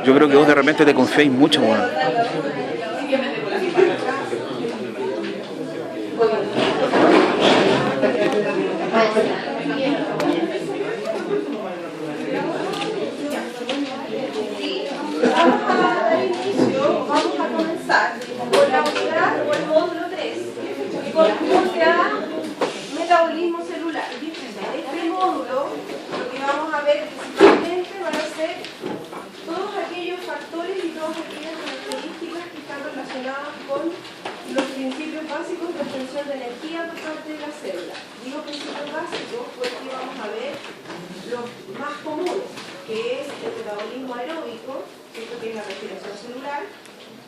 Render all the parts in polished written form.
Yo creo que vos de repente te confiáis mucho, weón. Vamos a comenzar con la unidad o el módulo 3, que corresponde a metabolismo celular. En este módulo lo que vamos a ver principalmente van a ser todos aquellos factores y todas aquellas características que están relacionadas con los principios básicos de obtención de energía por parte de la célula. Digo principios básicos porque vamos a ver los más comunes, que es el metabolismo aeróbico, que es la respiración celular,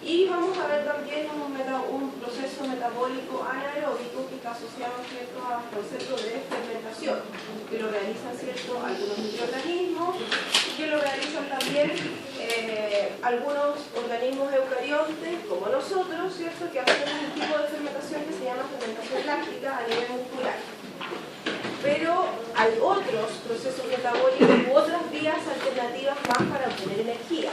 y vamos a ver también un proceso metabólico anaeróbico que está asociado, ¿cierto?, a conceptos de fermentación, que lo realizan, ¿cierto?, algunos microorganismos, y que lo realizan también algunos organismos eucariontes, como nosotros, ¿cierto?, que hacen un tipo de fermentación que se llama fermentación láctica a nivel muscular. Pero hay otros procesos metabólicos u otras vías alternativas más para obtener energía.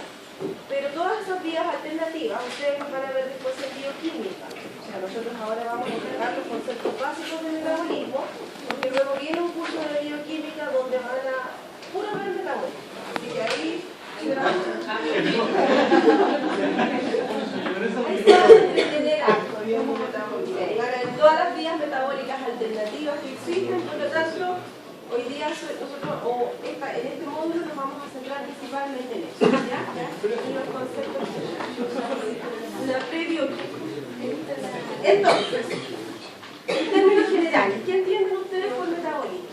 Pero todas esas vías alternativas ustedes van a ver después en bioquímica. O sea, nosotros ahora vamos a enfocar los conceptos básicos del metabolismo, porque luego viene un curso de bioquímica donde van a puro ver metabolismo. Así que ahí se van a entretener algo, digamos, metabolismo. Y van a ver todas las vías metabólicas alternativas que existen, por lo tanto, hoy día nosotros, en este módulo nos vamos a centrar principalmente en eso, ¿ya? En los conceptos generales. La prebioquímica. Entonces, en términos generales, ¿qué entienden ustedes por metabolismo?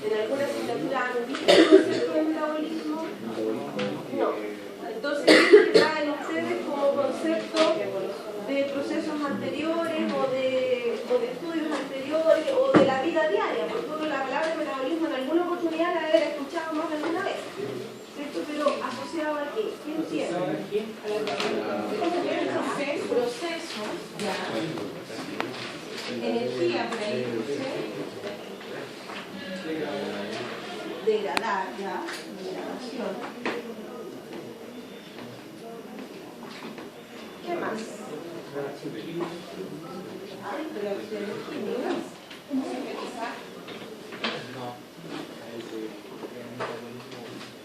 ¿En alguna asignatura han visto el concepto de metabolismo? No. Entonces, ¿qué es lo que traen ustedes como concepto de procesos anteriores o de estudios anteriores o de la vida diaria? Porque uno la palabra metabolismo en alguna oportunidad la haber escuchado más de alguna vez, ¿cierto? Pero asociado a qué? ¿Qué entiende? Procesos, ya. Energía, por ahí, degradar, ya. Degradación. ¿Qué más? Hay reacciones químicas. Sintetizar.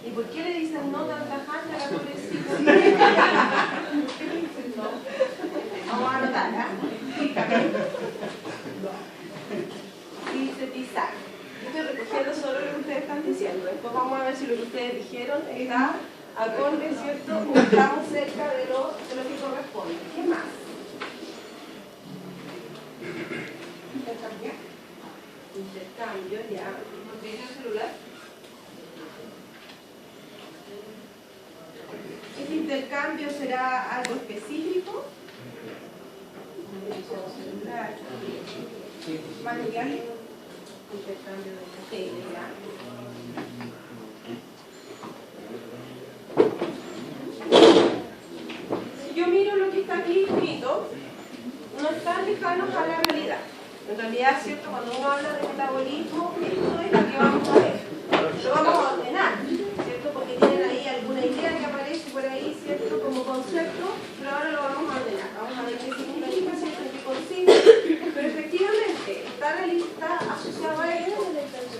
¿Y por qué le dicen no tan tajante a la pobrecita? ¿Qué le dicen no? Vamos a anotar, ¿ah? Sintetizar. Estoy recogiendo solo lo que ustedes están diciendo. Después vamos a ver si lo que ustedes dijeron está acorde, ¿cierto? O estamos cerca de lo que corresponde. ¿Qué más? Intercambio, ya. ¿Nutrición celular? ¿Este intercambio será algo específico? Nutrición celular. ¿Materiales? Intercambio de materiales, Si yo miro lo que está aquí escrito, no están lejanos a la realidad. En realidad, ¿cierto? Cuando uno habla de metabolismo, esto es lo que vamos a ver. Lo vamos a ordenar, ¿cierto? Porque tienen ahí alguna idea que aparece por ahí, ¿cierto? Como concepto, pero ahora lo vamos a ordenar. Vamos a ver qué significa, ¿cierto? ¿Qué consiste? Pero efectivamente, está asociado a esto.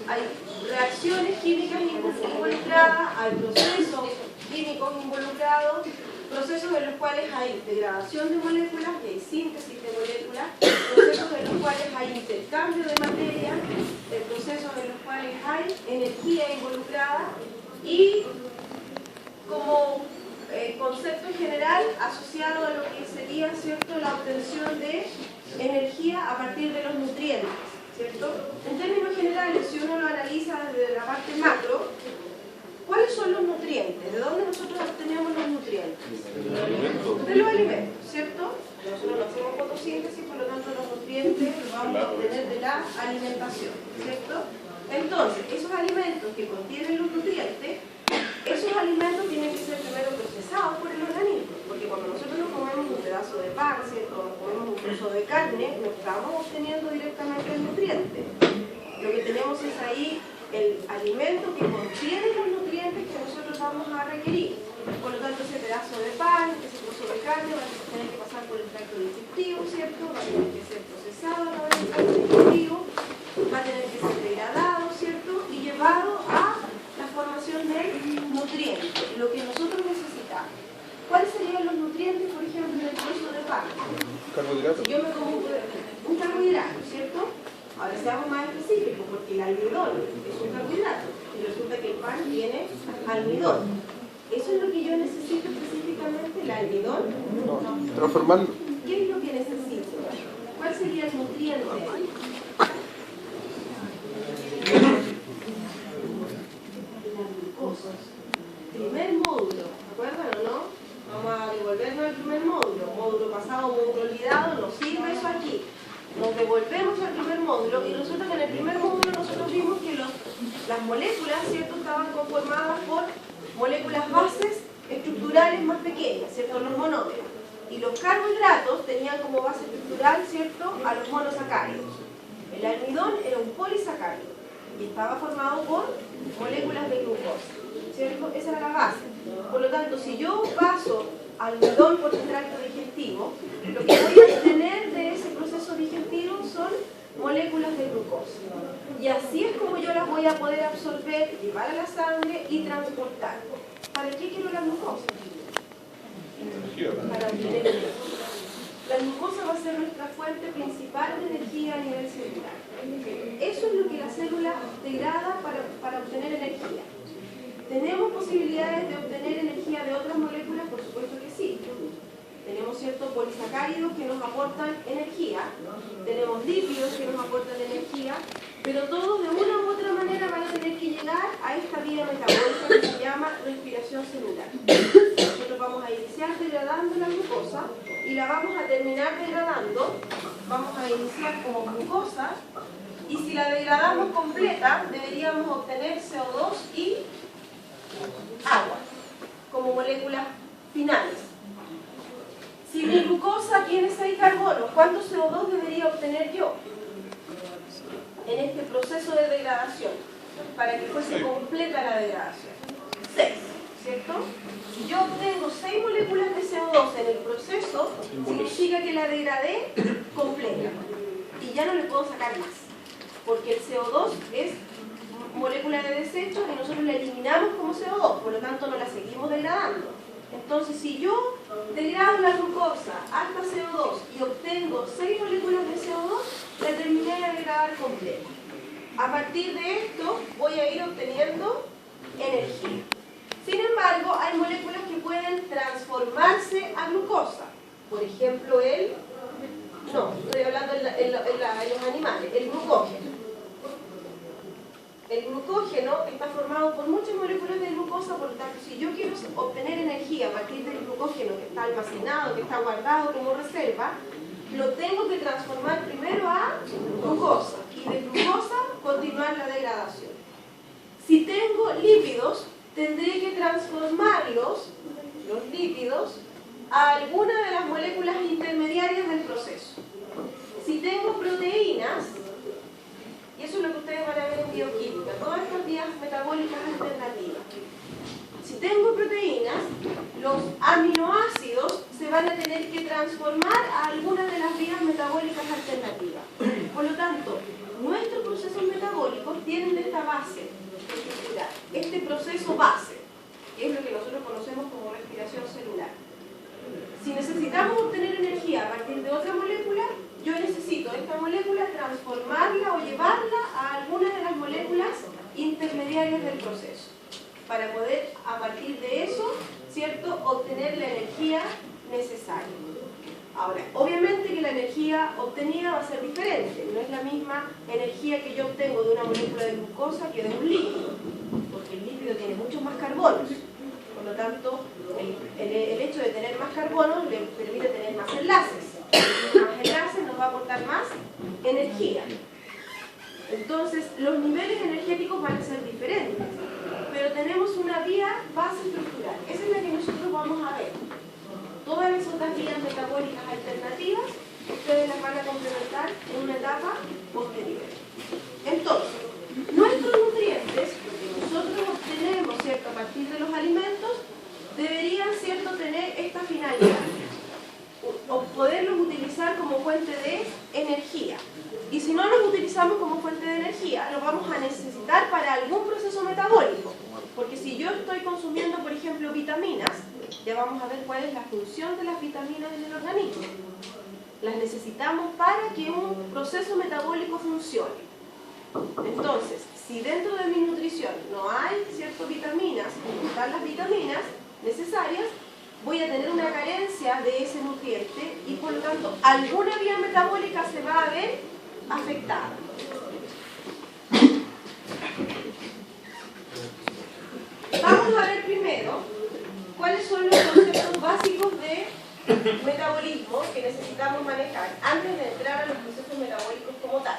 Hay reacciones químicas involucradas, hay procesos químicos involucrados, procesos en los cuales hay degradación de moléculas, y hay síntesis de moléculas, procesos en los cuales hay intercambio de materia, procesos en los cuales hay energía involucrada y como concepto general asociado a lo que sería, ¿cierto?, la obtención de energía a partir de los nutrientes, ¿cierto? En términos generales, si uno lo analiza desde la parte macro, ¿cuáles son los nutrientes? ¿De dónde nosotros obtenemos los nutrientes? De los alimentos, ¿cierto? Nosotros no hacemos fotosíntesis, por lo tanto los nutrientes los vamos a obtener de la alimentación, ¿cierto? Entonces, esos alimentos que contienen los nutrientes, esos alimentos tienen que ser primero procesados por el organismo, porque cuando nosotros nos comemos un pedazo de pan, ¿cierto?, nos comemos un trozo de carne, no estamos obteniendo directamente el nutriente. Lo que tenemos es ahí el alimento que contiene los nutrientes que carne va a tener que pasar por el tracto digestivo, ¿cierto? Va a tener que ser procesado a través del tracto digestivo, va a tener que ser degradado, ¿cierto? Y llevado a la formación del nutriente, lo que nosotros necesitamos. ¿Cuáles serían los nutrientes, por ejemplo, en el trozo de pan? Carbohidratos. Si yo me como un carbohidrato, ¿cierto? Ahora seamos más específicos, porque el almidón es un carbohidrato y resulta que el pan tiene almidón. ¿Eso es lo que yo necesito específicamente, el almidón? No, transformarlo. ¿Qué es lo que necesito? ¿Cuál sería el nutriente? La glucosa. Primer módulo, ¿se acuerdan o no? Vamos a devolvernos al primer módulo. Módulo pasado, módulo olvidado, nos sirve eso aquí. Nos devolvemos al primer módulo y resulta que en el primer módulo nosotros vimos que las moléculas, ¿cierto?, estaban conformadas por moléculas bases estructurales más pequeñas, ¿cierto?, los monómeros. Y los carbohidratos tenían como base estructural, ¿cierto?, a los monosacáridos. El almidón era un polisacárido y estaba formado por moléculas de glucosa, ¿cierto? Esa era la base. Por lo tanto, si yo paso almidón por el tracto digestivo, lo que voy a obtener de ese proceso digestivo son moléculas de glucosa. Y así es como yo las voy a poder absorber, llevar a la sangre y transportar. ¿Para qué quiero la glucosa? Para obtener energía. La glucosa va a ser nuestra fuente principal de energía a nivel celular. Eso es lo que la célula degrada para obtener energía. ¿Tenemos posibilidades de obtener energía de otras moléculas? Por supuesto que sí. Tenemos ciertos polisacáridos que nos aportan energía, tenemos lípidos que nos aportan energía, pero todos de una u otra manera van a tener que llegar a esta vía metabólica que se llama respiración celular. Nosotros vamos a iniciar degradando la glucosa y la vamos a terminar degradando. Vamos a iniciar como glucosa y si la degradamos completa deberíamos obtener CO2 y agua como moléculas finales. Si mi glucosa tiene 6 carbonos, ¿cuánto CO2 debería obtener yo en este proceso de degradación para que fuese completa la degradación? 6, ¿cierto? Si yo obtengo 6 moléculas de CO2 en el proceso, significa que la degradé completa y ya no le puedo sacar más, porque el CO2 es molécula de desecho y nosotros la eliminamos como CO2, por lo tanto no la seguimos degradando. Entonces, si yo degrado la glucosa hasta CO2 y obtengo 6 moléculas de CO2, la terminé de degradar completa. A partir de esto voy a ir obteniendo energía. Sin embargo, hay moléculas que pueden transformarse a glucosa. Por ejemplo, estoy hablando en los animales, el glucógeno. El glucógeno está formado por muchas moléculas de glucosa, por lo tanto, si yo quiero obtener energía a partir del glucógeno que está almacenado, que está guardado como reserva, lo tengo que transformar primero a glucosa y de glucosa continuar la degradación. Si tengo lípidos, tendré que transformarlos, los lípidos, a alguna de las moléculas intermediarias del proceso. Si tengo proteínas, y eso es lo que ustedes van a ver en bioquímica, todas estas vías metabólicas alternativas. Si tengo proteínas, los aminoácidos se van a tener que transformar a alguna de las vías metabólicas alternativas. Por lo tanto, nuestros procesos metabólicos tienen esta base estructural, este proceso base, que es lo que nosotros conocemos como respiración celular. Si necesitamos obtener energía a partir de otra molécula, yo necesito esta molécula transformarla o llevarla a alguna de las moléculas intermediarias del proceso para poder, a partir de eso, ¿cierto?, obtener la energía necesaria. Ahora, obviamente que la energía obtenida va a ser diferente, no es la misma energía que yo obtengo de una molécula de glucosa que de un lípido, porque el lípido tiene muchos más carbonos. Por lo tanto, el hecho de tener más carbonos le permite tener más enlaces. Más enlaces nos va a aportar más energía. Entonces, los niveles energéticos van a ser diferentes, pero tenemos una vía base estructural. Esa es la que nosotros vamos a ver. Todas las otras vías metabólicas alternativas, ustedes las van a complementar en una etapa posterior. Entonces, nuestros nutrientes, que nosotros obtenemos, ¿cierto?, a partir de los alimentos, deberían, ¿cierto?, tener esta finalidad. poderlos utilizar como fuente de energía. Y si no los utilizamos como fuente de energía, los vamos a necesitar para algún proceso metabólico. Porque si yo estoy consumiendo, por ejemplo, vitaminas, ya vamos a ver cuál es la función de las vitaminas en el organismo. Las necesitamos para que un proceso metabólico funcione. Entonces, si dentro de mi nutrición no hay ciertas vitaminas, como están las vitaminas necesarias, voy a tener una carencia de ese nutriente y por lo tanto alguna vía metabólica se va a ver afectada. Vamos a ver primero cuáles son los conceptos básicos de metabolismo que necesitamos manejar antes de entrar a los procesos metabólicos como tal.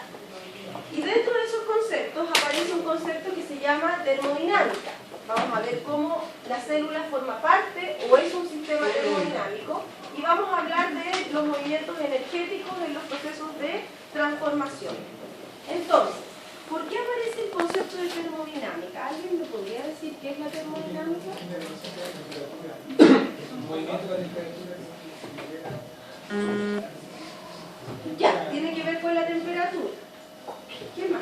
Y dentro de esos conceptos aparece un concepto que se llama termodinámica. Vamos a ver cómo la célula forma parte o es un sistema termodinámico y vamos a hablar de los movimientos energéticos en los procesos de transformación. Entonces, ¿por qué aparece el concepto de termodinámica? ¿Alguien me podría decir qué es la termodinámica? Ya, tiene que ver con la temperatura. ¿Qué más?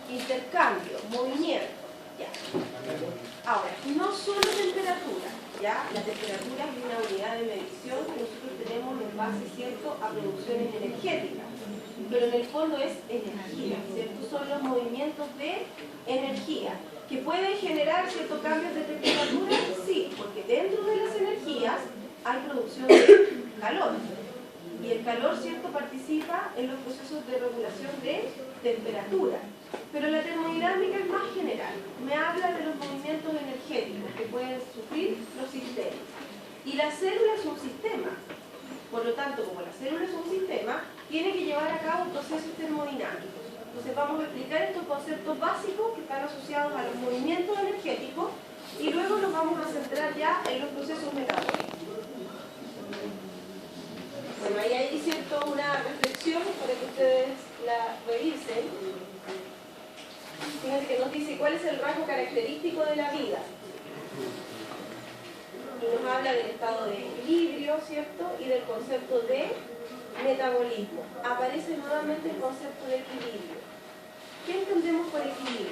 Intercambio, movimiento. Ya. Ahora, no solo temperatura, ¿ya? La temperatura es una unidad de medición que nosotros tenemos en base, ¿cierto?, a producciones energéticas. Pero en el fondo es energía, ¿cierto? Son los movimientos de energía que pueden generar ciertos cambios de temperatura, sí, porque dentro de las energías hay producción de calor. Y el calor, ¿cierto?, participa en los procesos de regulación de temperatura. Pero la termodinámica es más general. Me habla de los movimientos energéticos que pueden sufrir los sistemas. Y la célula es un sistema. Por lo tanto, como la célula es un sistema, tiene que llevar a cabo procesos termodinámicos. Entonces vamos a explicar estos conceptos básicos que están asociados a los movimientos energéticos y luego nos vamos a centrar ya en los procesos metabólicos. Bueno, ahí hay, ¿cierto?, una reflexión para que ustedes la revisen. Fíjense que nos dice cuál es el rasgo característico de la vida. Y nos habla del estado de equilibrio, ¿cierto?, y del concepto de metabolismo. Aparece nuevamente el concepto de equilibrio. ¿Qué entendemos por equilibrio?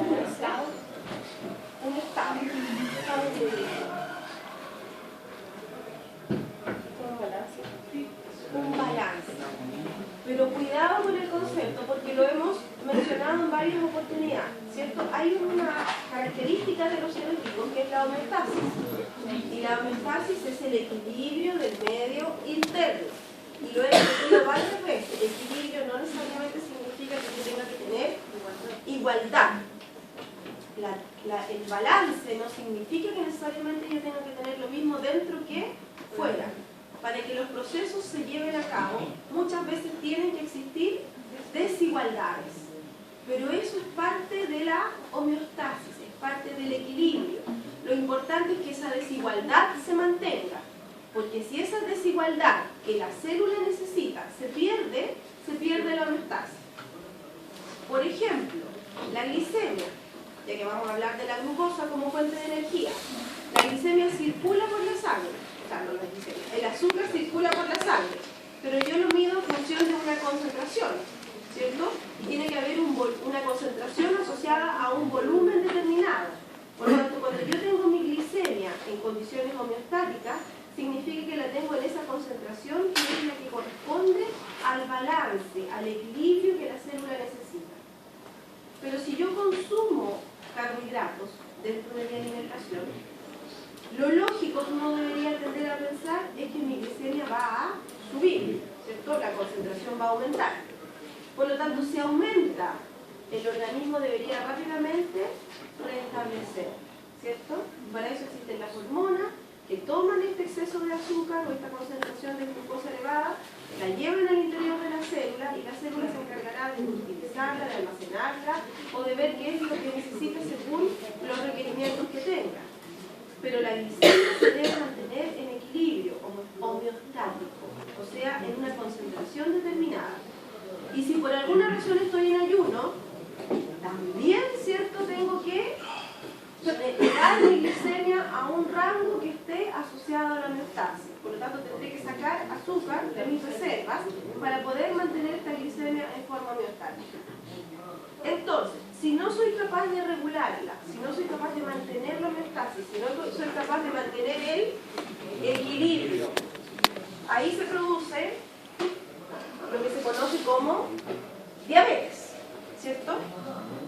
Un estado de equilibrio. Un balance. Pero cuidado con el concepto porque lo hemos mencionado en varias oportunidades, ¿cierto? Hay una característica de los seres vivos que es la homeostasis. Y la homeostasis es el equilibrio del medio interno. Y lo he repetido varias veces. Equilibrio no necesariamente significa que yo tenga que tener igualdad. El balance no significa que necesariamente yo tenga que tener lo mismo dentro que fuera. Para que los procesos se lleven a cabo, muchas veces tienen que existir desigualdades. Pero eso es parte de la homeostasis, es parte del equilibrio. Lo importante es que esa desigualdad se mantenga. Porque si esa desigualdad que la célula necesita se pierde la homeostasis. Por ejemplo, la glicemia, ya que vamos a hablar de la glucosa como fuente de energía. La glicemia circula por la sangre. El azúcar circula por la sangre, pero yo lo mido en función de una concentración, ¿cierto? Y tiene que haber una concentración asociada a un volumen determinado. Por lo tanto, cuando yo tengo mi glicemia en condiciones homeostáticas, significa que la tengo en esa concentración que es la que corresponde al balance, al equilibrio que la célula necesita. Pero si yo consumo carbohidratos dentro de mi alimentación, lo lógico que uno debería tender a pensar es que mi glicemia va a subir, ¿cierto? La concentración va a aumentar. Por lo tanto, si aumenta, el organismo debería rápidamente restablecer, ¿cierto? Para eso existen las hormonas que toman este exceso de azúcar o esta concentración de glucosa elevada, la llevan al interior de la célula y la célula se encargará de utilizarla, de almacenarla o de ver qué es lo que necesita según los requerimientos que tenga. Pero la glicemia se debe mantener en equilibrio, homeostático, o sea, en una concentración determinada. Y si por alguna razón estoy en ayuno, también, ¿cierto?, tengo que elevar mi glicemia a Por lo tanto, tendré que sacar azúcar de mis reservas para poder mantener esta glicemia en forma homeostática. Entonces, si no soy capaz de regularla, si no soy capaz de mantener la homeostasis, si no soy capaz de mantener el equilibrio, ahí se produce lo que se conoce como diabetes, ¿cierto?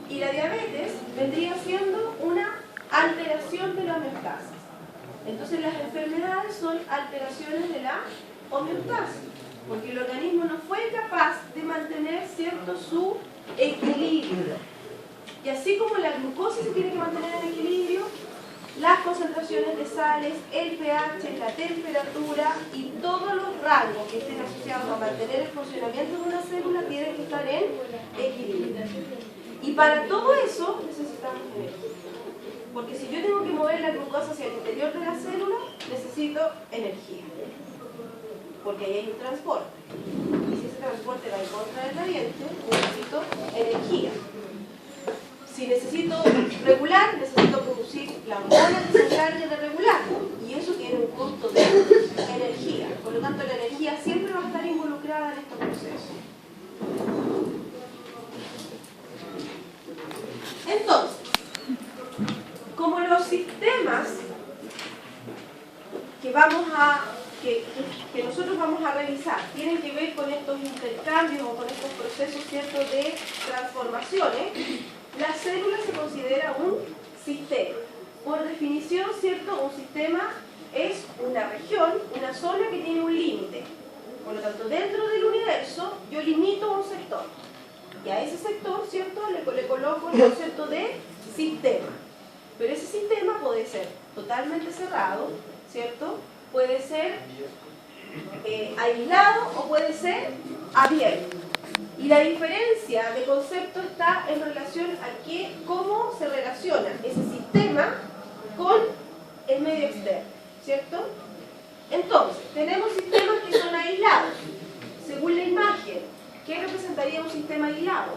Y la diabetes vendría siendo una alteración de la homeostasis. Entonces las enfermedades son alteraciones de la homeostasis, porque el organismo no fue capaz de mantener, ¿cierto?, su equilibrio. Y así como la glucosa se tiene que mantener en equilibrio, las concentraciones de sales, el pH, la temperatura y todos los rangos que estén asociados a mantener el funcionamiento de una célula tienen que estar en equilibrio. Y para todo eso necesitamos energía. Porque si yo tengo que mover la glucosa hacia el interior de la célula, necesito energía. Porque ahí hay un transporte. Y si ese transporte va en contra del gradiente, necesito energía. Si necesito regular, necesito producir la hormona que se encargue de regular. Y eso tiene un costo de energía. Por lo tanto, la energía siempre va a estar involucrada en estos procesos. Entonces, como los sistemas que nosotros vamos a revisar tienen que ver con estos intercambios o con estos procesos, ¿cierto?, de transformaciones, la célula se considera un sistema. Por definición, ¿cierto?, un sistema es una región, una zona que tiene un límite. Por lo tanto, dentro del universo yo limito un sector. Y a ese sector, ¿cierto?, le coloco el concepto de sistema. Pero ese sistema puede ser totalmente cerrado, ¿cierto? Puede ser aislado o puede ser abierto. Y la diferencia de concepto está en relación a cómo se relaciona ese sistema con el medio externo, ¿cierto? Entonces, tenemos sistemas que son aislados. Según la imagen, ¿qué representaría un sistema aislado?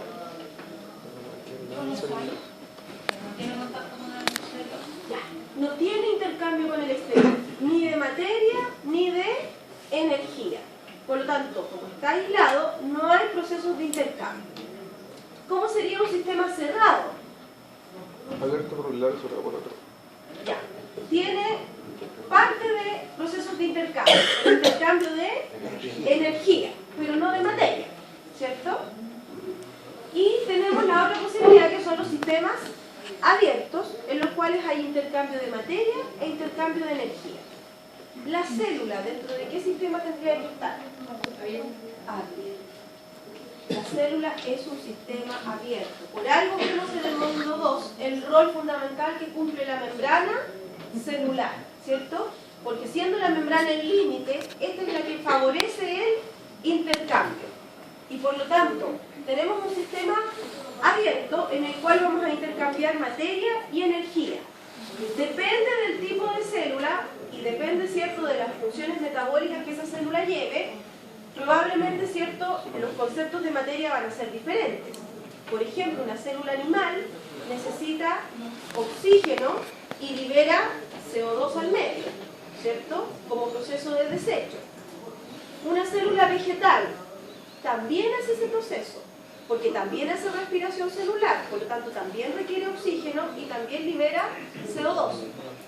No tiene intercambio con el exterior, ni de materia ni de energía. Por lo tanto, como está aislado, no hay procesos de intercambio. ¿Cómo sería un sistema cerrado? Abierto por un lado y cerrado por otro. Ya. Tiene parte de procesos de intercambio de energía, pero no de materia, ¿cierto? Y tenemos la otra posibilidad, que son los sistemas abiertos, en los cuales hay intercambio de materia e intercambio de energía. La célula, ¿dentro de qué sistema tendría que estar? Abierto. La célula es un sistema abierto. Por algo vemos en el módulo 2 el rol fundamental que cumple la membrana celular, ¿cierto? Porque siendo la membrana el límite, esta es la que favorece el intercambio. Y por lo tanto, tenemos un sistema abierto en el cual vamos a intercambiar materia y energía. Depende del tipo de célula y depende, ¿cierto?, de las funciones metabólicas que esa célula lleve. Probablemente, ¿cierto?, los conceptos de materia van a ser diferentes. Por ejemplo, una célula animal necesita oxígeno y libera CO2 al medio, ¿cierto?, como proceso de desecho. Una célula vegetal también hace ese proceso, porque también hace respiración celular, por lo tanto también requiere oxígeno y también libera CO2.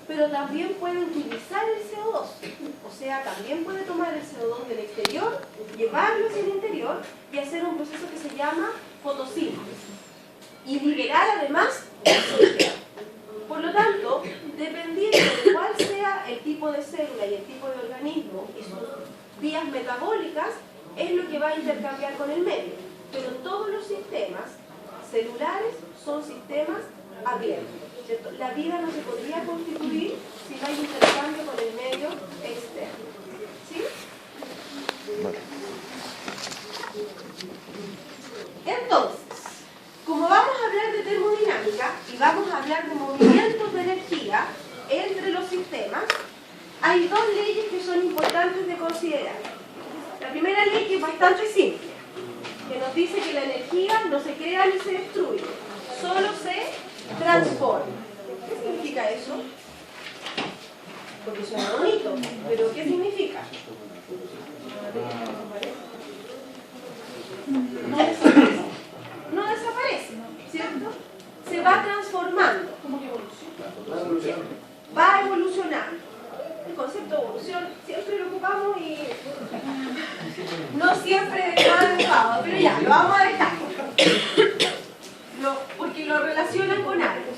Pero también puede utilizar el CO2, o sea, también puede tomar el CO2 del exterior, llevarlo hacia el interior y hacer un proceso que se llama fotosíntesis y liberar además oxígeno. Por lo tanto, dependiendo de cuál sea el tipo de célula y el tipo de organismo y sus vías metabólicas, es lo que va a intercambiar con el medio. Pero todos los sistemas celulares son sistemas abiertos, ¿cierto? La vida no se podría constituir si no hay intercambio con el medio externo. ¿Sí? Vale. Entonces, como vamos a hablar de termodinámica y vamos a hablar de movimientos de energía entre los sistemas, hay dos leyes que son importantes de considerar. La primera ley, que es bastante simple, que nos dice que la energía no se crea ni se destruye, solo se transforma. ¿Qué significa eso? porque suena bonito, pero ¿qué significa? No desaparece. No desaparece, ¿cierto? Se va transformando. Va evolucionando. El concepto de evolución siempre lo ocupamos y no siempre es adecuado, pero ya, lo vamos a dejar. Porque lo relacionan con algo.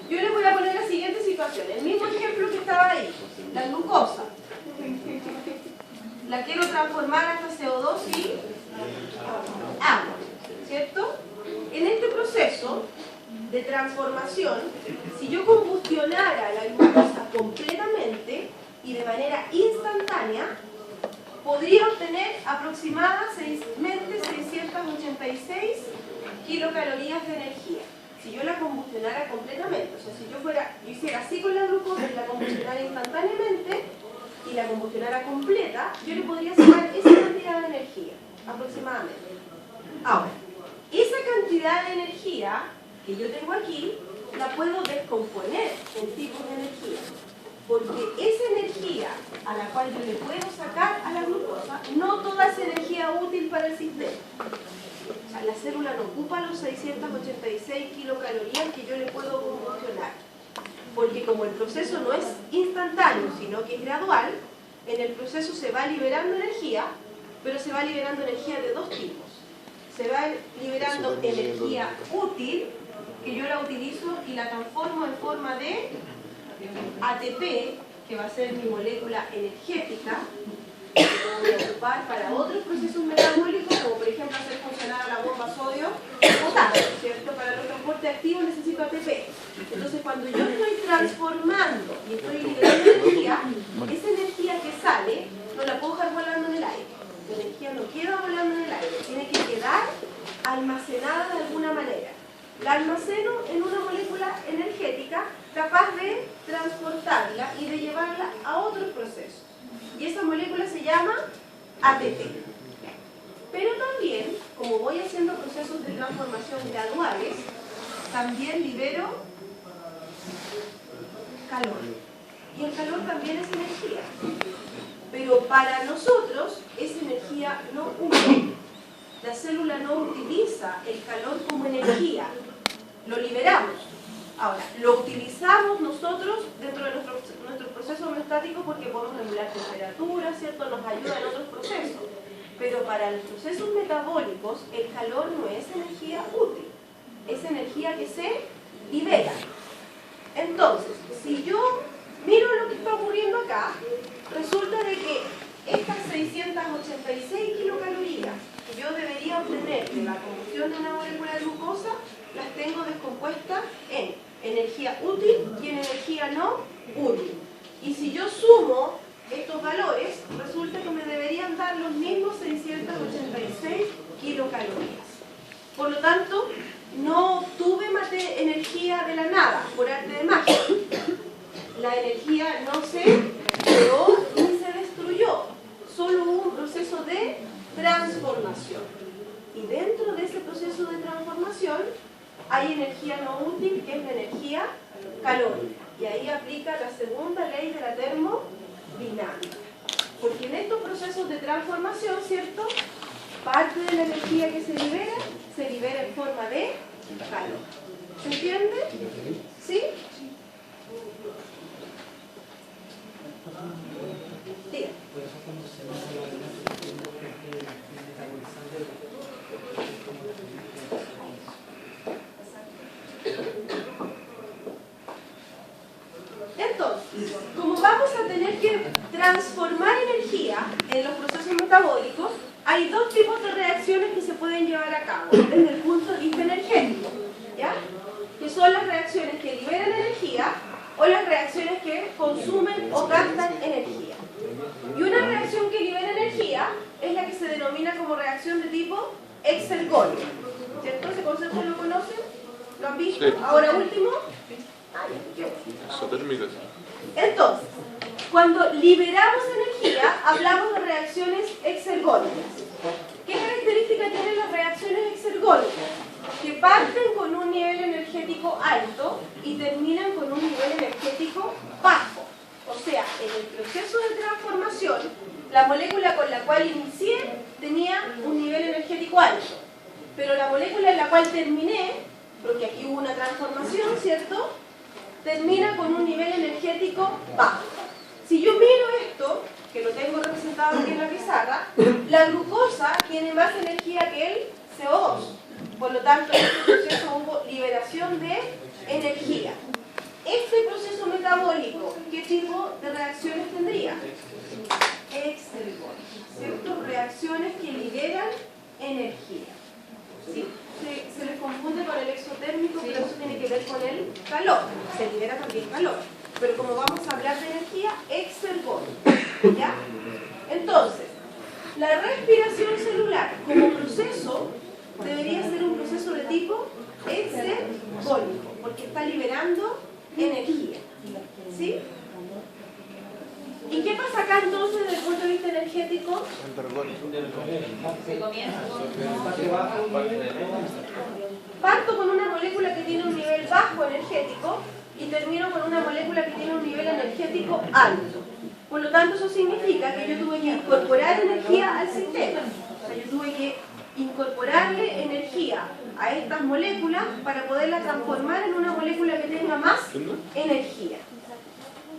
Yo les voy a poner la siguiente situación. El mismo ejemplo que estaba ahí. La glucosa. La quiero transformar hasta CO2 y agua. ¿Cierto? En este proceso de transformación, si yo combustionara la glucosa completamente y de manera instantánea, podría obtener aproximadamente 686 kilocalorías de energía. Si yo la combustionara completamente, o sea, si yo hiciera así con la glucosa y la combustionara instantáneamente y la combustionara completa, yo le podría sacar esa cantidad de energía, aproximadamente. Ahora, esa cantidad de energía que yo tengo aquí, la puedo descomponer en tipos de energía. Porque esa energía a la cual yo le puedo sacar a la glucosa, no toda es energía útil para el sistema. O sea, la célula no ocupa los 686 kilocalorías que yo le puedo combustionar. Porque como el proceso no es instantáneo, sino que es gradual, en el proceso se va liberando energía, pero se va liberando energía de dos tipos. Se va liberando energía útil, que yo la utilizo y la transformo en forma de ATP, que va a ser mi molécula energética, que voy a ocupar para otros procesos metabólicos, como por ejemplo hacer funcionar la bomba sodio-potasio, ¿cierto? Para los transportes activos necesito ATP. Entonces cuando yo estoy transformando y estoy liberando energía, esa energía que sale no la puedo dejar volando en el aire. La energía no queda volando en el aire, tiene que quedar almacenada de alguna manera. La almaceno en una molécula energética capaz de transportarla y de llevarla a otros procesos. Y esa molécula se llama ATP. Pero también, como voy haciendo procesos de transformación graduales, también libero calor. Y el calor también es energía. Pero para nosotros es energía no útil. La célula no utiliza el calor como energía. Lo liberamos. Ahora, lo utilizamos nosotros dentro de nuestro proceso homeostático porque podemos regular temperatura, ¿cierto? Nos ayuda en otros procesos. Pero para los procesos metabólicos, el calor no es energía útil. Es energía que se libera. Entonces, si yo miro lo que está ocurriendo acá, resulta de que estas 686 kilocalorías que yo debería obtener de la combustión de una molécula de glucosa, las tengo descompuestas en energía útil y en energía no útil. Y si yo sumo estos valores, resulta que me deberían dar los mismos 686 kilocalorías. Por lo tanto, no obtuve energía de la nada, por arte de magia. La energía no se creó ni se destruyó, solo hubo un proceso de transformación. Y dentro de ese proceso de transformación hay energía no útil, que es la energía calórica. Y ahí aplica la segunda ley de la termodinámica. Porque en estos procesos de transformación, ¿cierto? Parte de la energía que se libera en forma de calor. ¿Se entiende? ¿Sí? Diga. Entonces, como vamos a tener que transformar energía en los procesos metabólicos, hay dos tipos de reacciones que se pueden llevar a cabo desde el punto de vista energético, ¿ya? Que son las reacciones que liberan energía o las reacciones que consumen o gastan energía. Y una reacción que libera energía es la que se denomina como reacción de tipo exergónico. ¿Cierto? ¿Ese concepto lo conocen? ¿Lo han visto? Sí. Ahora último. Isotérmicas. Entonces, cuando liberamos energía, hablamos de reacciones exergónicas. ¿Qué características tienen las reacciones exergónicas? Que parten con un nivel energético energético alto y terminan con un nivel energético bajo. O sea, en el proceso de transformación, la molécula con la cual inicié tenía un nivel energético alto, pero la molécula en la cual terminé, porque aquí hubo una transformación, ¿cierto?, termina con un nivel energético bajo. Si yo miro esto, que lo tengo representado aquí en la pizarra, la glucosa tiene más energía que el CO2. Por lo tanto, en este proceso hubo liberación de energía. Este proceso metabólico, ¿qué tipo de reacciones tendría? Exergónicas, ¿cierto? Reacciones que liberan energía. ¿Sí? Se les confunde con el exotérmico, pero eso tiene que ver con el calor. Se libera también calor. Pero como vamos a hablar de energía, exergónica. ¿Ya? Entonces, la respiración celular como proceso debería ser un proceso de tipo exergónico, porque está liberando energía. ¿Sí? ¿Y qué pasa acá entonces desde el punto de vista energético? Parto con una molécula que tiene un nivel bajo energético y termino con una molécula que tiene un nivel energético alto. Por lo tanto, eso significa que yo tuve que incorporar energía al sistema. O sea, yo tuve que incorporarle energía a estas moléculas para poderla transformar en una molécula que tenga más energía.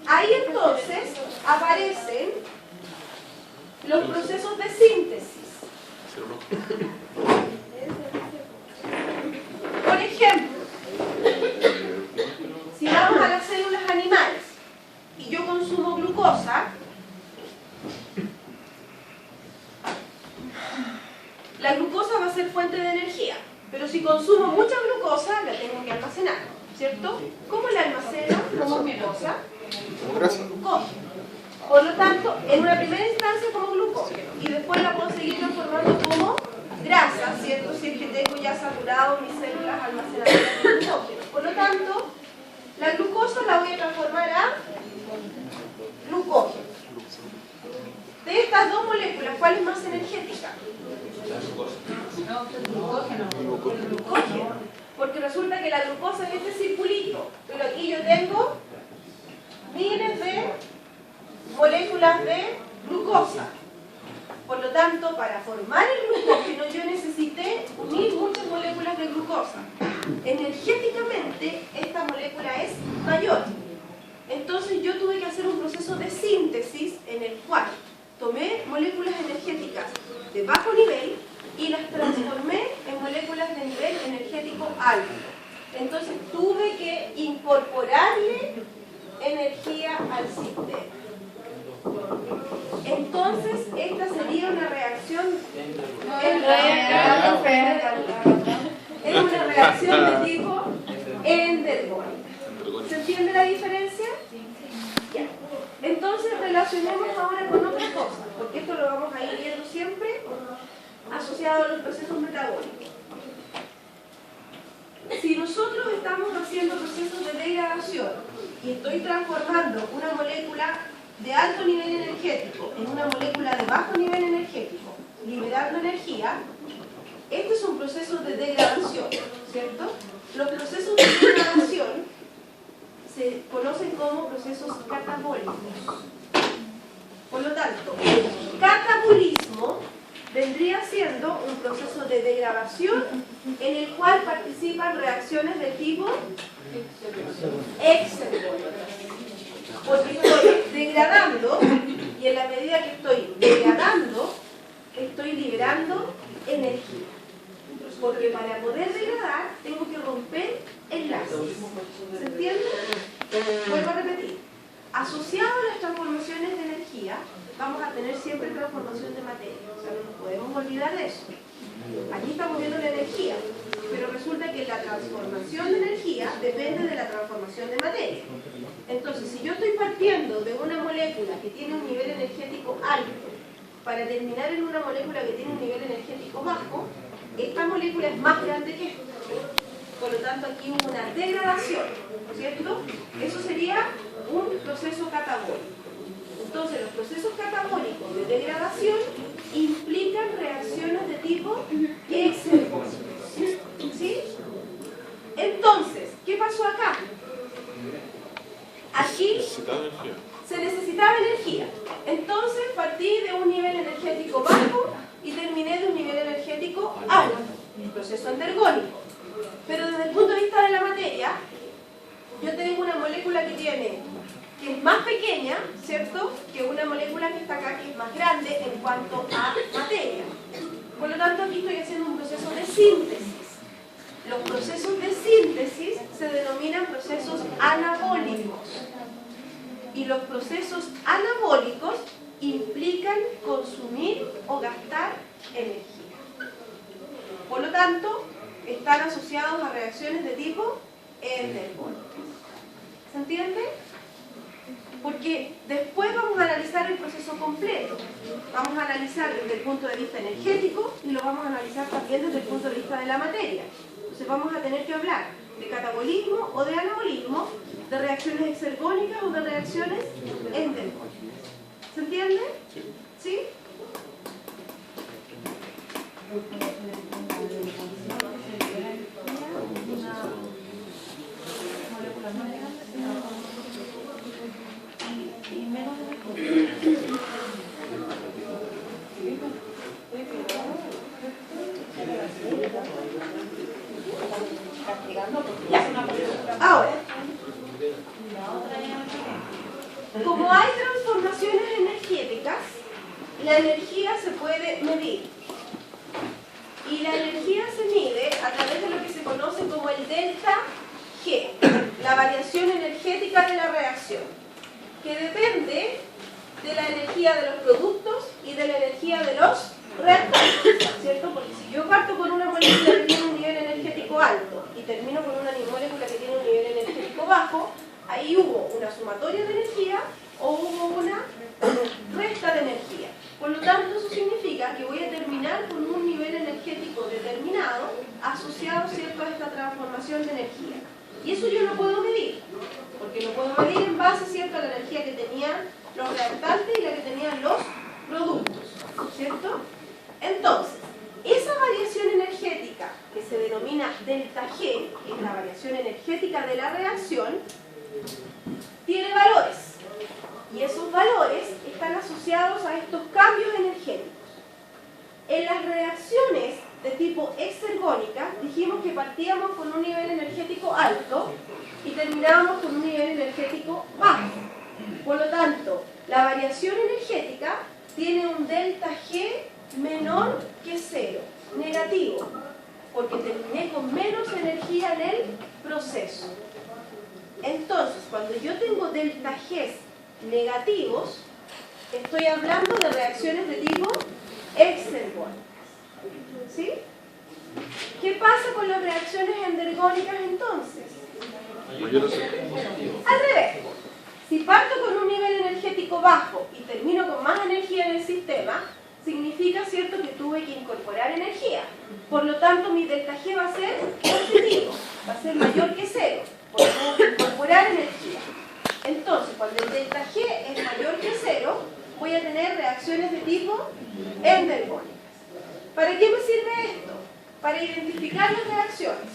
Ahí entonces aparecen los procesos de síntesis. Por ejemplo, si vamos a las células animales y yo consumo glucosa, la glucosa va a ser fuente de energía, pero si consumo mucha glucosa la tengo que almacenar, ¿cierto? ¿Cómo la almaceno como glucosa? Como grasa. Glucógeno. Por lo tanto, en una primera instancia como glucógeno y después la puedo seguir transformando como grasa, ¿cierto? Si es que tengo ya saturado mis células almacenadas de glucógeno. Por lo tanto, la glucosa la voy a transformar a glucógeno. De estas dos moléculas, ¿cuál es más energética? Glucógeno. Porque resulta que la glucosa es este circulito, pero aquí yo tengo miles de moléculas de glucosa. Por lo tanto, para formar el glucógeno yo necesité unir muchas moléculas de glucosa. Energéticamente, esta molécula es mayor. Entonces yo tuve que hacer un proceso de síntesis en el cual tomé moléculas energéticas de bajo nivel y las transformé en moléculas de nivel energético alto. Entonces tuve que incorporarle energía al sistema. Entonces esta sería una reacción es una reacción de tipo endergónica. ¿Se entiende la diferencia? Ya. Entonces relacionemos ahora con otras cosas, porque esto lo vamos a ir viendo siempre asociado a los procesos metabólicos. Si nosotros estamos haciendo procesos de degradación y estoy transformando una molécula de alto nivel energético en una molécula de bajo nivel energético, liberando energía, este es un proceso de degradación, ¿cierto? Los procesos de degradación se conocen como procesos catabólicos. Por lo tanto, el catabolismo vendría siendo un proceso de degradación en el cual participan reacciones de tipo exergónico. Porque estoy degradando y en la medida que estoy degradando, estoy liberando energía. Porque para poder degradar tengo que romper enlaces. ¿Se entiende? Vuelvo a repetir. Asociado a las transformaciones de energía, vamos a tener siempre transformación de materia. O sea, no nos podemos olvidar de eso. Aquí estamos viendo la energía, pero resulta que la transformación de energía depende de la transformación de materia. Entonces, si yo estoy partiendo de una molécula que tiene un nivel energético alto para terminar en una molécula que tiene un nivel energético bajo, esta molécula es más grande que esta. Por lo tanto, aquí hubo una degradación, ¿cierto? Eso sería un proceso catabólico. Entonces, los procesos catabólicos de degradación implican reacciones de tipo exergónico. ¿Sí? Entonces, ¿qué proceso endergónico. Pero desde el punto de vista de la materia, yo tengo una molécula que es más pequeña, ¿cierto?, que una molécula que está acá, que es más grande en cuanto a materia. Por lo tanto, aquí estoy haciendo un proceso de síntesis. Los procesos de síntesis se denominan procesos anabólicos. Y los procesos anabólicos implican consumir o gastar energía. Por lo tanto, están asociados a reacciones de tipo endergónicas. ¿Se entiende? Porque después vamos a analizar el proceso completo. Vamos a analizar desde el punto de vista energético y lo vamos a analizar también desde el punto de vista de la materia. Entonces vamos a tener que hablar de catabolismo o de anabolismo, de reacciones exergónicas o de reacciones endergónicas. ¿Se entiende? ¿Sí? Ahora, como hay transformaciones energéticas, la energía se puede medir. Y la energía se mide a través de lo que se conoce como el delta G, la variación energética de la reacción, que depende de la energía de los productos y de la energía de los reactantes, ¿cierto? Porque si yo parto con una molécula que tiene un nivel energético alto y termino con una molécula que tiene un nivel energético bajo, ahí hubo una sumatoria de energía o hubo una resta de energía. Por lo tanto, eso significa que voy a terminar con un nivel energético determinado asociado, ¿cierto?, a esta transformación de energía. Y eso yo lo puedo medir, porque lo puedo medir en base, ¿cierto?, a la energía que tenían los reactantes y la que tenían los productos, ¿cierto? Entonces, esa variación energética que se denomina delta G, que es la variación energética de la reacción, tiene valores. Y esos valores están asociados a estos cambios energéticos. En las reacciones de tipo exergónica, dijimos que partíamos con un nivel energético alto y terminábamos con un nivel energético bajo. Por lo tanto, la variación energética tiene un delta G menor que 0, negativo, porque terminé con menos energía en el proceso. Entonces, cuando yo tengo delta G negativos, estoy hablando de reacciones de tipo exergónicas. ¿Sí? ¿Qué pasa con las reacciones endergónicas entonces? Al revés. Si parto con un nivel energético bajo y termino con más energía en el sistema, significa, ¿cierto?, que tuve que incorporar energía. Por lo tanto, mi delta G va a ser positivo, va a ser mayor que 0, porque tengo que incorporar energía. Entonces, cuando el delta G es mayor que 0, voy a tener reacciones de tipo endergónicas. ¿Para qué me sirve esto? Para identificar las reacciones.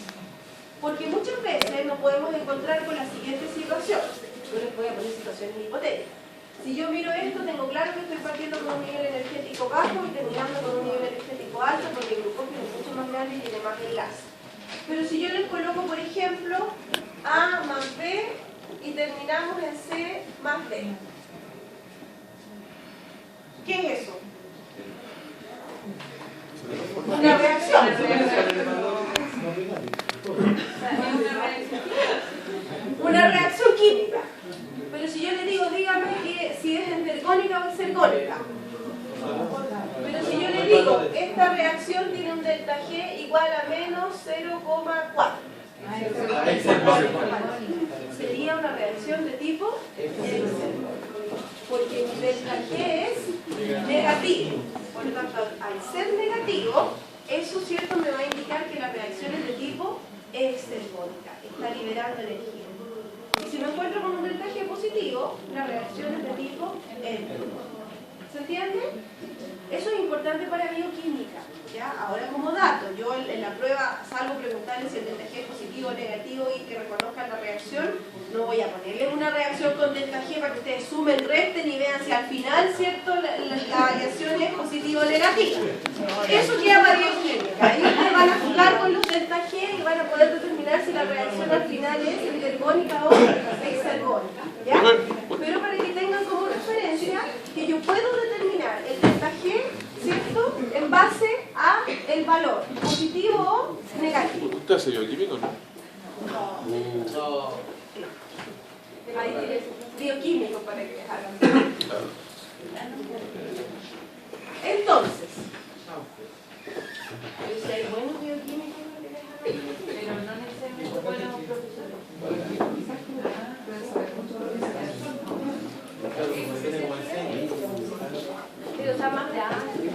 Porque muchas veces nos podemos encontrar con la siguiente situación. Yo les voy a poner situaciones hipotéticas. Si yo miro esto, tengo claro que estoy partiendo con un nivel energético bajo y terminando con un nivel energético alto, porque el glucógeno es mucho más grande y tiene más enlace. Pero si yo les coloco, por ejemplo, A más B y terminamos en C más D. ¿Qué es eso? Una reacción. Una reacción química. Pero si yo le digo, dígame que si es endergónica o exergónica. Pero si yo le digo, esta reacción tiene un delta G igual a menos 0,4. Sería una reacción de tipo exergónica. Porque mi delta G es negativo. Por lo tanto, al ser negativo, eso, ¿cierto?, me va a indicar que la reacción es de tipo exergónica. Está liberando energía. Y si me encuentro con un delta G positivo, la reacción es de tipo endergónica. ¿Se entiende? Eso es importante para bioquímica, ¿ya? Ahora, como dato, yo en la prueba, salvo preguntarles si el delta G es positivo o negativo y que reconozcan la reacción, no voy a ponerles una reacción con delta G para que ustedes sumen, resten y vean si al final, ¿cierto?, la variación es positiva o negativa. Eso queda para bioquímica. Ahí ustedes van a jugar final es endergónica o exergónica, ¿ya? Pero para que tengan como referencia que yo puedo determinar el delta G, ¿cierto? En base a el valor, positivo o negativo. ¿Usted hace bioquímico o no? Ahí tienes bioquímico para que les hagan. Entonces, si hay buenos bioquímicos para que les hagan, pero no necesariamente buenos profesores. Pero está más grande.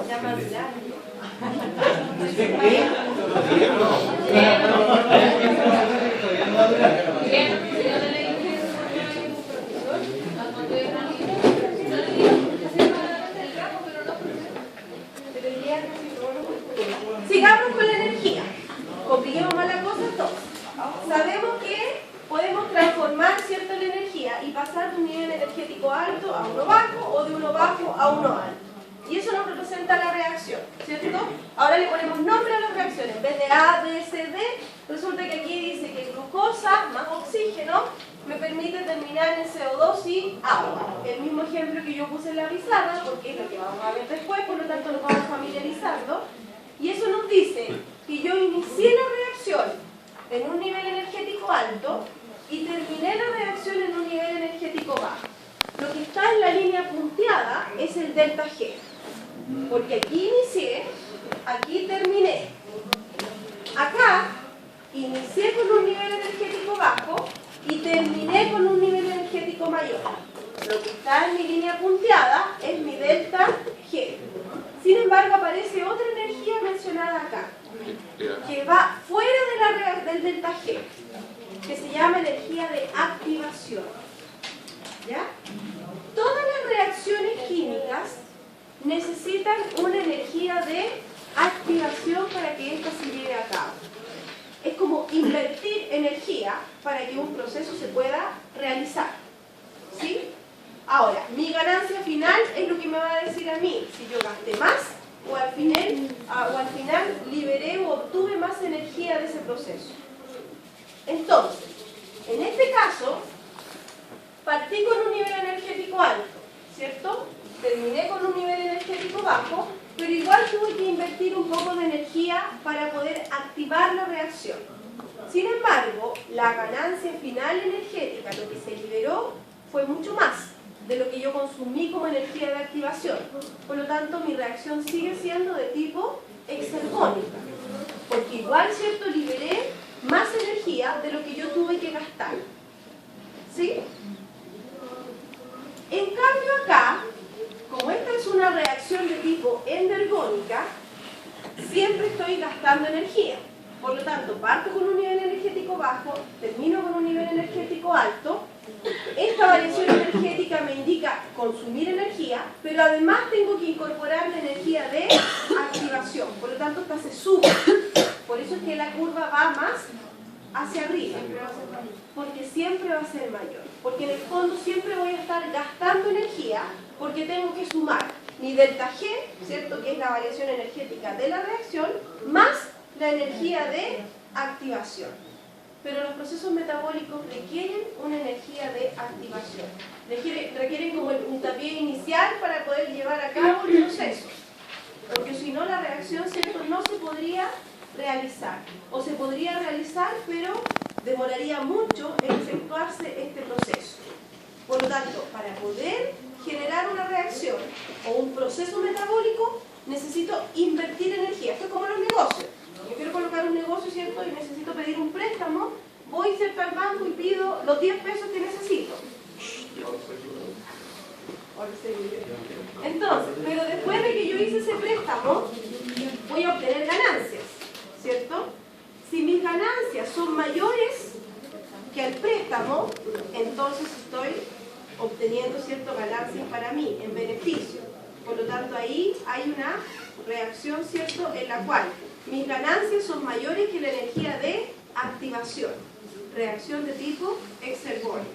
Ya más grande. Sigamos con la energía. Compliquemos más la cosa entonces. Sabemos que podemos transformar cierta la energía y pasar de un nivel energético alto a uno bajo o de uno bajo a uno alto. Y eso nos representa la reacción, ¿cierto? Ahora le ponemos nombre a las reacciones. En vez de A, B, C, D, resulta que aquí dice que glucosa más oxígeno me permite terminar en CO2 y agua. El mismo ejemplo que yo puse en la pizarra, porque es lo que vamos a ver después, por lo tanto nos vamos familiarizando. Y eso nos dice que yo inicié la reacción en un nivel energético alto y terminé la reacción en un nivel energético bajo. Lo que está en la línea punteada es el delta G. Porque aquí inicié, aquí terminé. Acá inicié con un nivel energético bajo y terminé con un nivel energético mayor. Lo que está en mi línea punteada es mi delta G. Sin embargo, aparece otra energía mencionada acá, que va fuera del delta G, que se llama energía de activación. ¿Ya? Todas las reacciones químicas necesitan una energía de activación para que ésta se lleve a cabo. Es como invertir energía para que un proceso se pueda realizar. ¿Sí? Ahora, mi ganancia final es lo que me va a decir a mí si yo gasté más o al final liberé o obtuve más energía de ese proceso. Entonces, en este caso, partí con un nivel energético alto, ¿cierto? Terminé con un nivel energético bajo, pero igual tuve que invertir un poco de energía para poder activar la reacción. Sin embargo, la ganancia final energética, lo que se liberó, fue mucho más de lo que yo consumí como energía de activación. Por lo tanto, mi reacción sigue siendo de tipo exergónica, porque igual, ¿cierto?, liberé más energía de lo que yo tuve que gastar. ¿Sí? En cambio acá, como esta es una reacción de tipo endergónica, siempre estoy gastando energía. Por lo tanto, parto con un nivel energético bajo, termino con un nivel energético alto. Esta variación energética me indica consumir energía, pero además tengo que incorporar la energía de activación. Por lo tanto, esta se sube. Por eso es que la curva va más hacia arriba, porque siempre va a ser mayor. Porque en el fondo siempre voy a estar gastando energía, porque tengo que sumar mi delta G, ¿cierto?, que es la variación energética de la reacción, más la energía de activación. Pero los procesos metabólicos requieren una energía de activación. Requieren como el puntapié inicial para poder llevar a cabo el proceso. Porque si no, la reacción, ¿cierto?, no se podría realizar. O se podría realizar, pero demoraría mucho en efectuarse este proceso. Por lo tanto, para poder generar una reacción o un proceso metabólico, necesito invertir energía. Esto es como los negocios. Yo quiero colocar un negocio, ¿cierto?, y necesito pedir un préstamo. Voy, ¿cierto?, al banco y pido los 10 pesos que necesito. Entonces, pero después de que yo hice ese préstamo, voy a obtener ganancias, ¿cierto? Si mis ganancias son mayores que el préstamo, entonces estoy obteniendo, ¿cierto?, ganancias para mí, en beneficio. Por lo tanto, ahí hay una reacción, ¿cierto?, en la cual mis ganancias son mayores que la energía de activación. Reacción de tipo exergónica.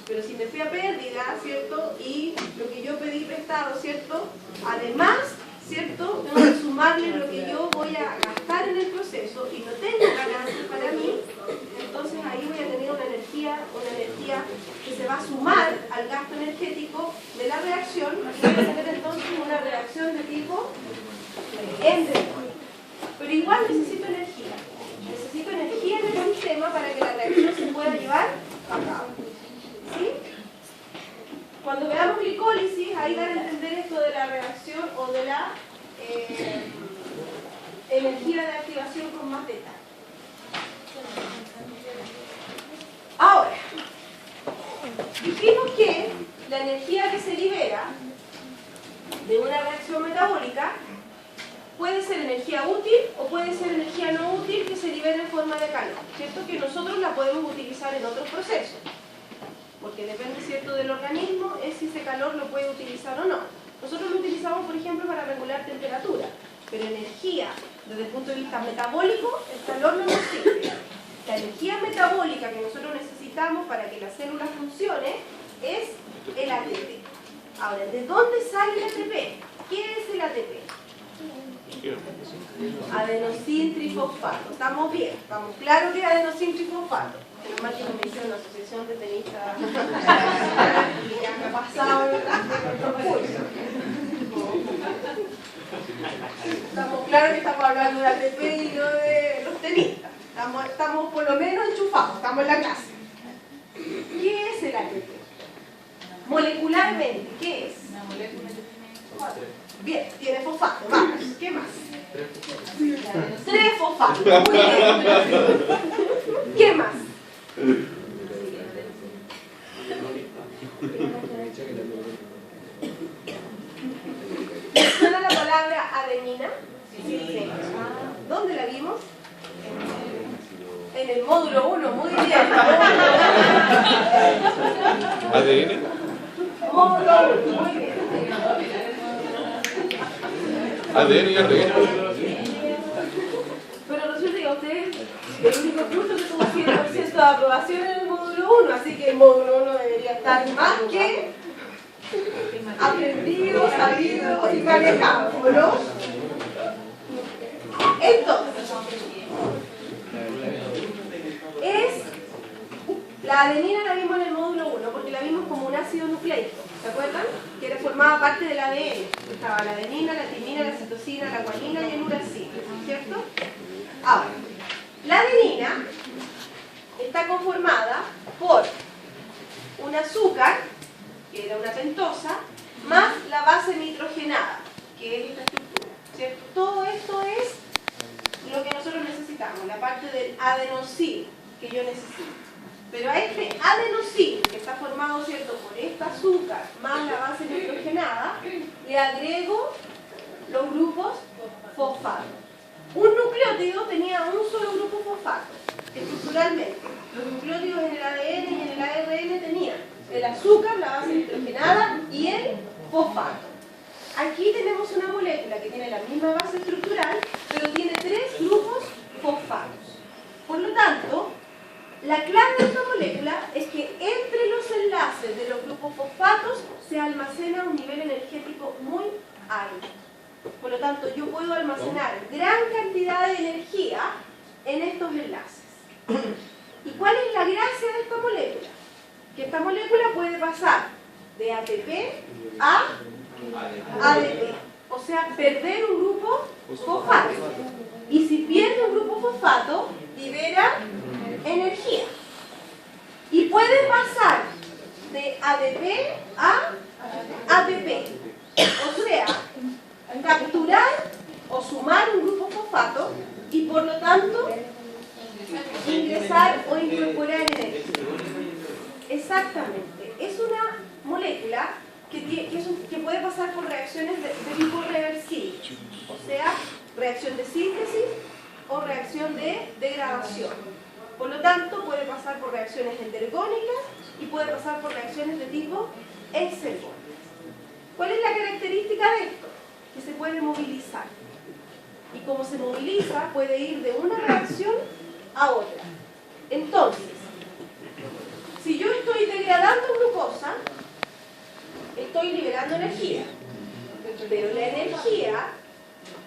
Pero si me fui a pérdida, ¿cierto?, y lo que yo pedí prestado, ¿cierto?, además, ¿cierto?, tengo que sumarle lo que yo voy a gastar en el proceso y no tengo ganancias para reacción, voy a tener entonces una reacción de tipo endotérmico. Pero igual necesito energía. Necesito energía en el sistema para que la reacción se pueda llevar a cabo. ¿Sí? Cuando veamos glicólisis, ahí van a entender esto de la reacción o de la energía de activación con más detalle. Ahora, dijimos que la energía que se libera de una reacción metabólica puede ser energía útil o puede ser energía no útil que se libera en forma de calor, ¿cierto? Que nosotros la podemos utilizar en otros procesos, porque depende, ¿cierto?, del organismo, es si ese calor lo puede utilizar o no. Nosotros lo utilizamos, por ejemplo, para regular temperatura, pero energía, desde el punto de vista metabólico, el calor no nos sirve. La energía metabólica que nosotros necesitamos para que la célula funcione es el ATP. Ahora, ¿de dónde sale el ATP? ¿Qué es el ATP? Adenosín trifosfato. ¿Estamos bien? ¿Estamos claros que es adenosín trifosfato? Menos mal que no me hicieron una asociación de tenistas y ya me ha pasado en nuestro curso. Estamos claros que estamos hablando de ATP y no de los tenistas. Estamos por lo menos enchufados, estamos en la clase. ¿Qué es el ATP? Molecularmente, ¿qué es? Una molécula que tiene... Bien, tiene fosfato, vamos. ¿Qué más? Tres fosfatos, muy bien. ¿Qué más? ¿Suena la palabra adenina? Sí. ¿Dónde la vimos? En el módulo 1, muy bien. ¿ADN? Módulo 1, muy bien. ADN y ARN. Pero resulta que ustedes, el único curso que tuvo 100% de aprobación en el módulo 1, así que el módulo 1 debería estar más que aprendido, sabido y manejado, ¿no? Entonces, la adenina la vimos en el módulo 1 porque la vimos como un ácido nucleico, ¿se acuerdan? Que formaba parte del ADN. Estaba la adenina, la timina, la citosina, la guanina y el uracilo, ¿cierto? Ahora, la adenina está conformada por un azúcar, que era una pentosa, más la base nitrogenada, que es esta estructura, ¿cierto? Todo esto es lo que nosotros necesitamos, la parte del adenosín que yo necesito. Pero a este adenosín, que está formado, ¿cierto?, por este azúcar más la base nitrogenada, le agrego los grupos fosfato. Un nucleótido tenía un solo grupo fosfato, estructuralmente. Los nucleótidos en el ADN y en el ARN tenían el azúcar, la base nitrogenada y el fosfato. Aquí tenemos una molécula que tiene la misma base estructural, pero tiene 3 grupos fosfatos. Por lo tanto, la clave de esta molécula es que entre los enlaces de los grupos fosfatos se almacena un nivel energético muy alto. Por lo tanto, yo puedo almacenar gran cantidad de energía en estos enlaces. ¿Y cuál es la gracia de esta molécula? Que esta molécula puede pasar de ATP a ADP. O sea, perder un grupo fosfato. Y si pierde un grupo fosfato, libera energía. Y puede pasar de ADP a ATP. O sea, capturar o sumar un grupo fosfato y por lo tanto ingresar o incorporar energía. Exactamente. Es una molécula que puede pasar por reacciones de tipo reversible. O sea, reacción de síntesis o reacción de degradación. Por lo tanto, puede pasar por reacciones endergónicas y puede pasar por reacciones de tipo exergónicas. ¿Cuál es la característica de esto? Que se puede movilizar. Y como se moviliza, puede ir de una reacción a otra. Entonces, si yo estoy degradando glucosa, estoy liberando energía. Pero la energía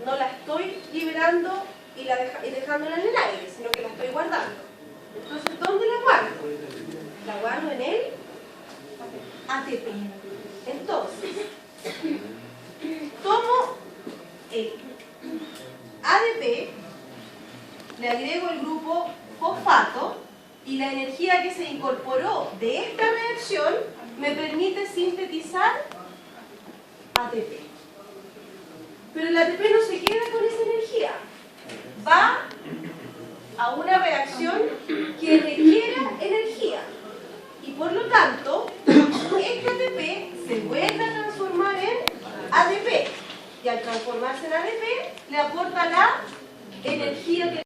no la estoy liberando y dejándola en el aire, sino que la estoy guardando. Entonces, ¿dónde la guardo? La guardo en el ATP. Entonces, tomo el ADP, le agrego el grupo fosfato y la energía que se incorporó de esta reacción me permite sintetizar ATP. Pero el ATP no se queda con esa energía, va a una reacción que requiera energía y por lo tanto este ATP se vuelve a transformar en ADP y al transformarse en ADP le aporta la energía que